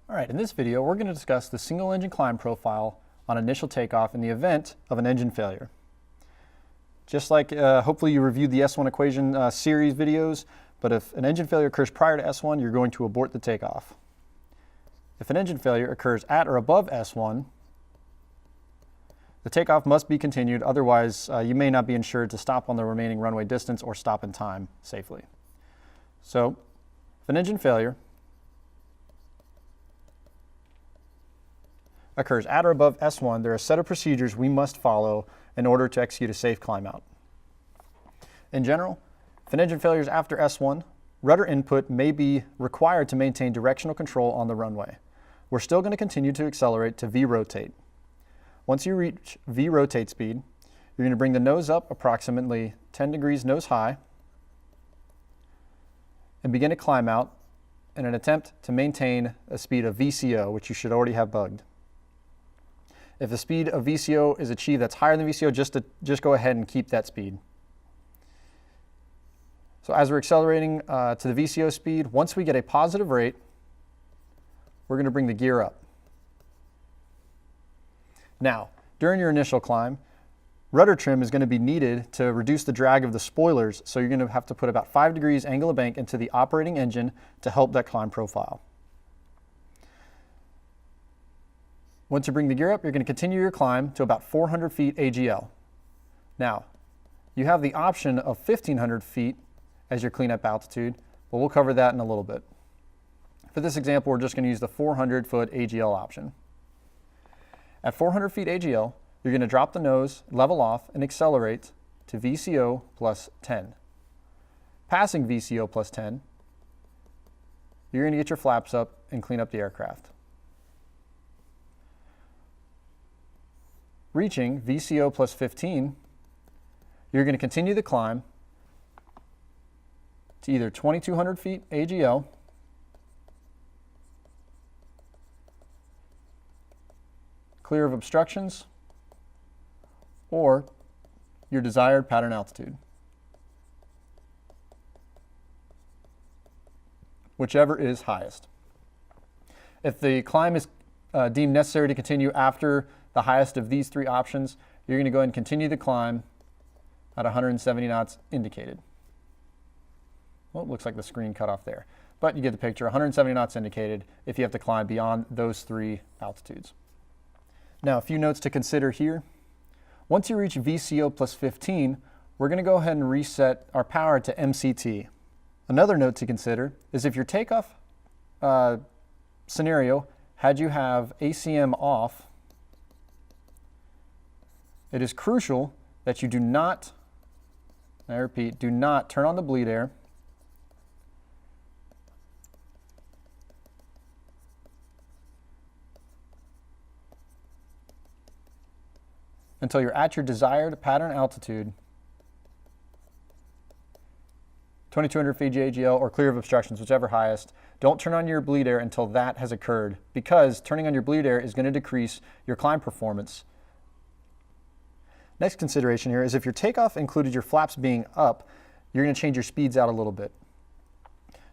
All right, in this video, we're going to discuss the single engine climb profile on initial takeoff in the event of an engine failure. Just like hopefully you reviewed the S1 equation series videos, but if an engine failure occurs prior to S1, you're going to abort the takeoff. If an engine failure occurs at or above S1, the takeoff must be continued, otherwise you may not be insured to stop on the remaining runway distance or stop in time safely. So, if an engine failure occurs at or above S1, there are a set of procedures we must follow in order to execute a safe climb out. In general, if an engine failure is after S1, rudder input may be required to maintain directional control on the runway. We're still going to continue to accelerate to V-rotate. Once you reach V-rotate speed, you're going to bring the nose up approximately 10 degrees nose high and begin to climb out in an attempt to maintain a speed of VCO, which you should already have bugged. If the speed of VCO is achieved that's higher than VCO, just go ahead and keep that speed. So as we're accelerating to the VCO speed, once we get a positive rate, we're going to bring the gear up. Now, during your initial climb, rudder trim is going to be needed to reduce the drag of the spoilers, so you're going to have to put about 5 degrees angle of bank into the operating engine to help that climb profile. Once you bring the gear up, you're going to continue your climb to about 400 feet AGL. Now, you have the option of 1,500 feet as your cleanup altitude, but we'll cover that in a little bit. For this example, we're just going to use the 400-foot AGL option. At 400 feet AGL, you're going to drop the nose, level off, and accelerate to VCO plus 10. Passing VCO plus 10, you're going to get your flaps up and clean up the aircraft. Reaching VCO plus 15, you're going to continue the climb to either 2,200 feet AGL clear of obstructions or your desired pattern altitude, whichever is highest. If the climb is deemed necessary to continue after the highest of these three options, you're going to go ahead and continue the climb at 170 knots indicated. Well, it looks like the screen cut off there, but you get the picture. 170 knots indicated if you have to climb beyond those three altitudes. Now, a few notes to consider here. Once you reach VCO plus 15, we're going to go ahead and reset our power to MCT. Another note to consider is if your takeoff scenario had you have ACM off, it is crucial that you do not, I repeat, do not turn on the bleed air until you're at your desired pattern altitude, 2,200 feet AGL or clear of obstructions, whichever highest. Don't turn on your bleed air until that has occurred, because turning on your bleed air is going to decrease your climb performance. Next consideration here is if your takeoff included your flaps being up, you're going to change your speeds out a little bit.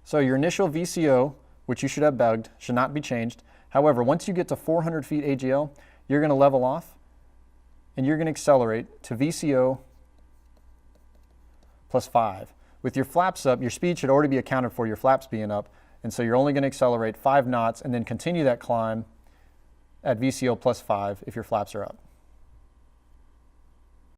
So your initial VCO, which you should have bugged, should not be changed. However, once you get to 400 feet AGL, you're going to level off and you're going to accelerate to VCO plus 5. With your flaps up, your speed should already be accounted for your flaps being up, and so you're only going to accelerate 5 knots and then continue that climb at VCO plus 5 if your flaps are up.